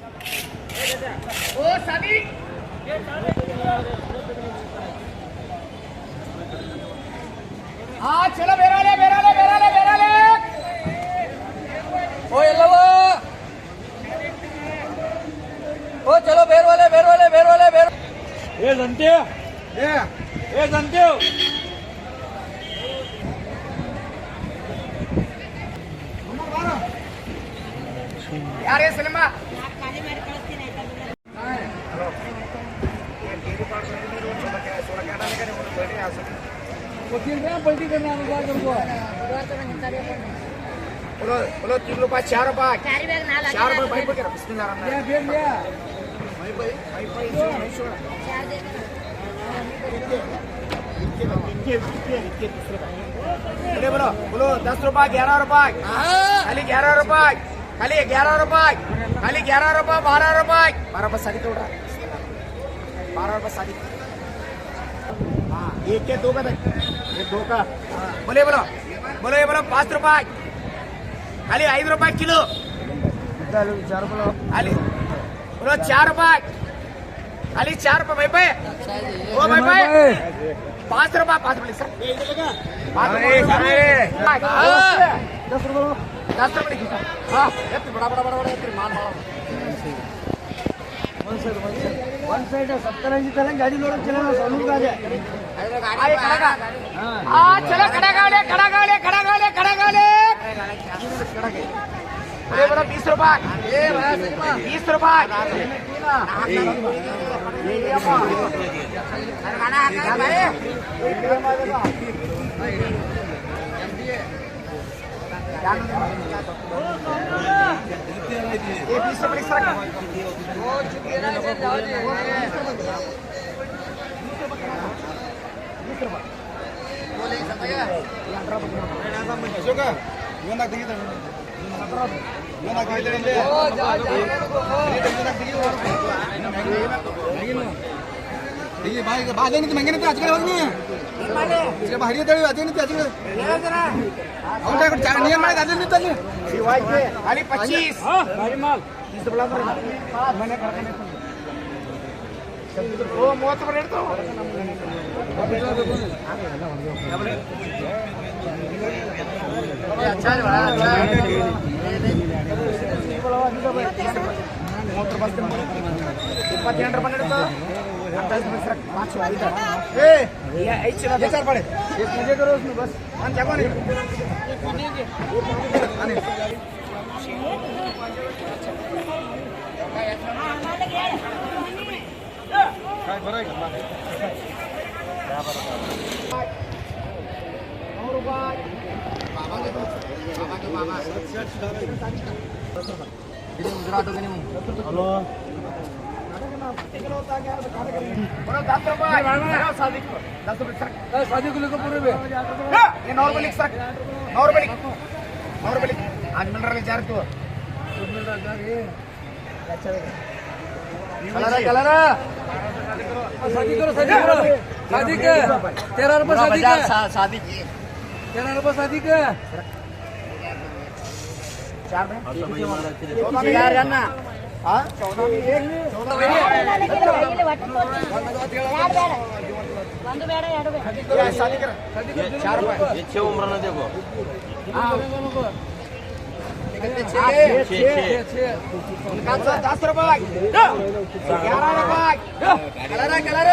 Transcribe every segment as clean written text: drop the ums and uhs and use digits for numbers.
ओ सादी हाँ चलो बेराले बेराले बेराले बेराले ओ येल्लवा ओ चलो बेर वाले बेर वाले बेर वाले बेर ए जनते ए जनते यार ये सिनेमा पलटी करना बोलो बोलो 3 रुपये 4 रुपये 4 रुपये भाई बोल बिस्मिल्लाह बोलो बोलो 10 रुपये 11 रुपये खाली 11 रुपये खाली 11 रुपये खाली 11 रुपये 12 रुपये 12 रुपये साड़ी तोड़ा 12 रुपये साड़ी हाँ एक के दो का एक दो का बोले बोलो बोलो ये बोलो 5 रुपये खाली 5 रुपये किलो 4 रुपये खाली बोलो 4 रुपये खाली 4 रुपये भाई ओ भाई 5 रुपये 5 रुपये सर 5 रुपये 10 रुपये हाँ बड़ा बड़ा बड़ा बड़ा माल वन साइड 70 इंच चलें गाड़ी लोड चलेगा सोनू का हाँ चलो खड़ा गाड़े खड़ा गाड़े खड़ा गाड़े खड़ा गाड़े अरे बड़ा 20 रुपये 20 रुपये ये 20 रुपये सर भाजी नहीं महंगे नहीं आजकल भारी तळी भाजी नाही आजकल नियम माळे घातले नाही त्यांनी खाली 25 भारी माल 30 रुपये मैंने ओ 30 रुपये तो अच्छा है बड़ा अच्छा है 28 रुपये तो पड़े मजे करो उसमें बस हेलो शादी को लेकर पूरे में ये 9 रुपये लिख सर 9 रुपये लिख 9 रुपये लिख आज मिल रहा है 4 तो कलर शादी करो शादी करो शादी के 13 रुपये शादी के शादी 13 रुपये शादी के 4 में यार जानना हाँ 14 में 1 शादी कर 4 रुपये छे उम्र ना देखो 10 रुपये 11 रुपये कलर कलर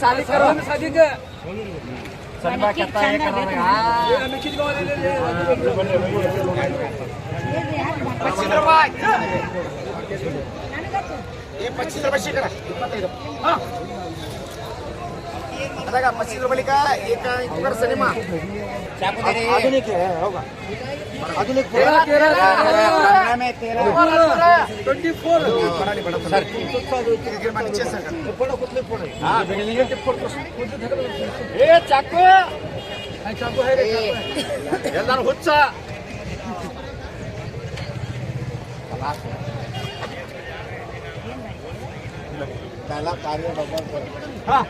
शादी करो शादी के सनबा कहता है $25 ये 25 रुपये शीट का 25 रुपये का एक सिनेमा आधुनिक है होगा आधुनिक 13 में 24 चाकू चाकू है ಎಲ್ಲಾರು ಹುಚ್ಚ पहला कार्य हाँ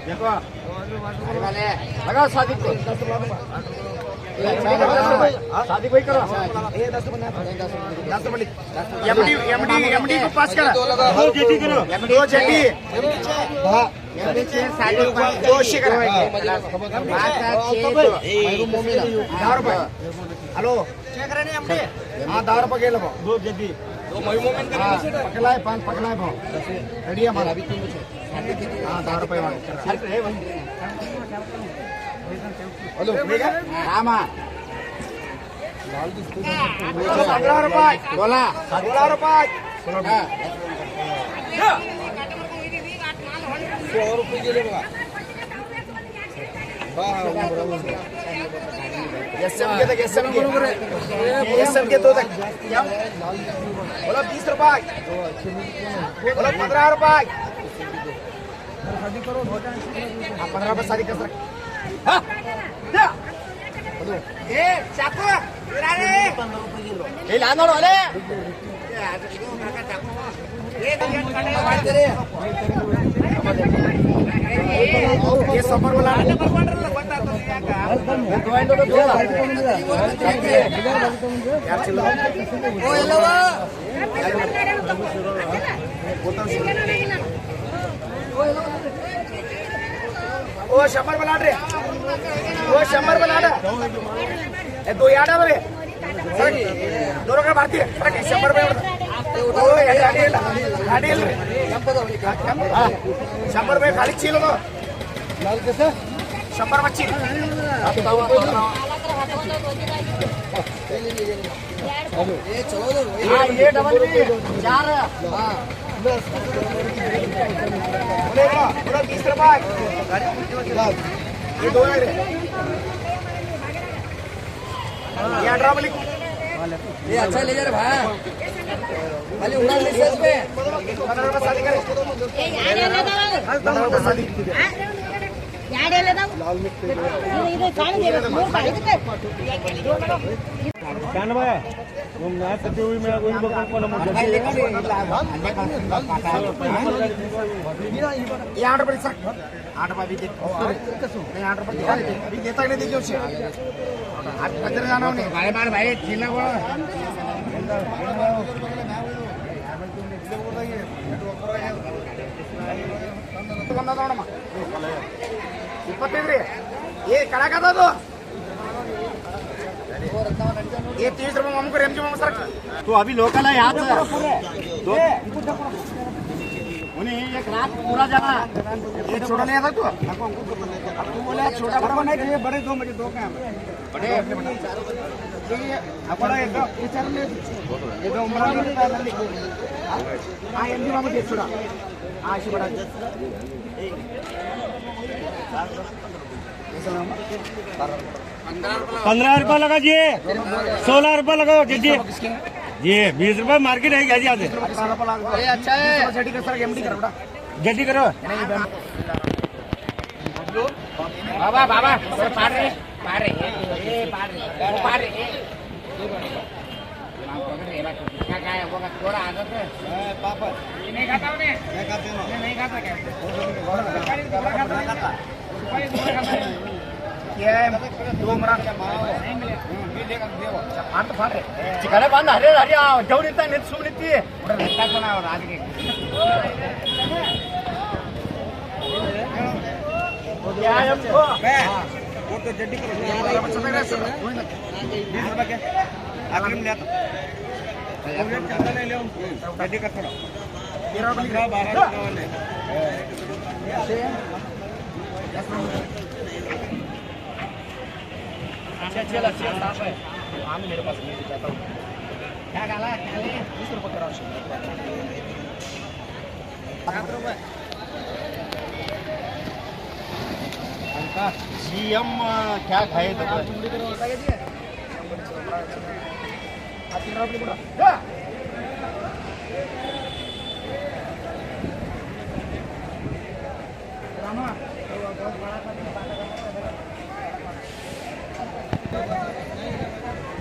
देखो लगाओ शादी को शादी कोई करो ये 10 रुपये 10 रुपये एमडी को पास करा दो जेटी करो दो जेटी जोशी करा 10 रुपये हेलो चेक करने एमडी हाँ 10 रुपये गेलो दो जेटी दो पकलाय पान पकलाय भाव रेडी है हमारा हाँ 10 रुपये हेलो रामा 15 रुपये बोला 16 रुपये 100 रुपये गेले बघा एसएम के दो तक बोला 20 रुपये बोला 15 रुपये 15 रुपये शादी कर सकते चाकू लानोड वाले ये समर वाला ओ 100 बना रे ओ 100 बना रे ए दो याड रे दोनों का भारतीय 100 रुपये ओ गाडी 100 रुपये खाली चील नो लाल कैसे 100 मच्छी ये चलो ये डबल भी 4 पूरा 20 रुपये ये दो है ये 18 वाली ये अच्छा ले जा रे भाई खाली उड़ा ले सेल्स पे 15 रुपये शादी करे ये यार ले दाओ 15 रुपये शादी यार ले दाओ इधर कान दे मोर भाई के कान भाई तुम ना सती हुई मैं कोई बकवास को नमो ये 8 रुपये सर 8 रुपये भी दे नहीं 8 रुपये अभी देता नहीं देखियो छे आज बजर जाना नहीं भाई बार भाई चीना को ये कड़ा का था तो ये 30 रुपये हमको रेम जो सर तो अभी लोकल है यहाँ से दो उन्हें एक रात पूरा जाना ये छोटा नहीं था तू अब तू बोले छोटा बड़ा नहीं चाहिए बड़े 2 मुझे 2 का बड़े बड़ा एक विचार ले ये दो उम्र में हाँ एम जी मामू देख छोड़ा हाँ ऐसे बड़ा 15 रुपये लगा जी 16 रुपये लगाओ जी जी 20 रुपये मार्केट है क्या जी आते अच्छा है जटी कर सर एमडी कर बड़ा जल्दी करो बाबा बाबा पार रे क्या है वो थोड़ा आदत है पापा नहीं खाता हूं नहीं खाता क्या क्या है 2 मरा नहीं मिले फाट फाट चिकन बांध हरे हरे जौन इतना नेत सुमनिती उधर रखता कोना और आज के क्या है हमको वो तो जड्डी करो 20 रुपए के आखिर में लेता ज्यादा नहीं ले जड्डी का थोड़ा 13 रुपए 12 वाले अच्छा साफ है आम मेरे पास नहीं जाता हूँ क्या गाला 20 रुपये करा 7 रुपये सीएम क्या खाए तो 3 रुपये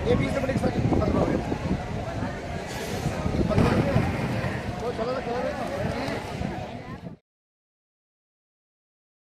ये 20 रुपये चलो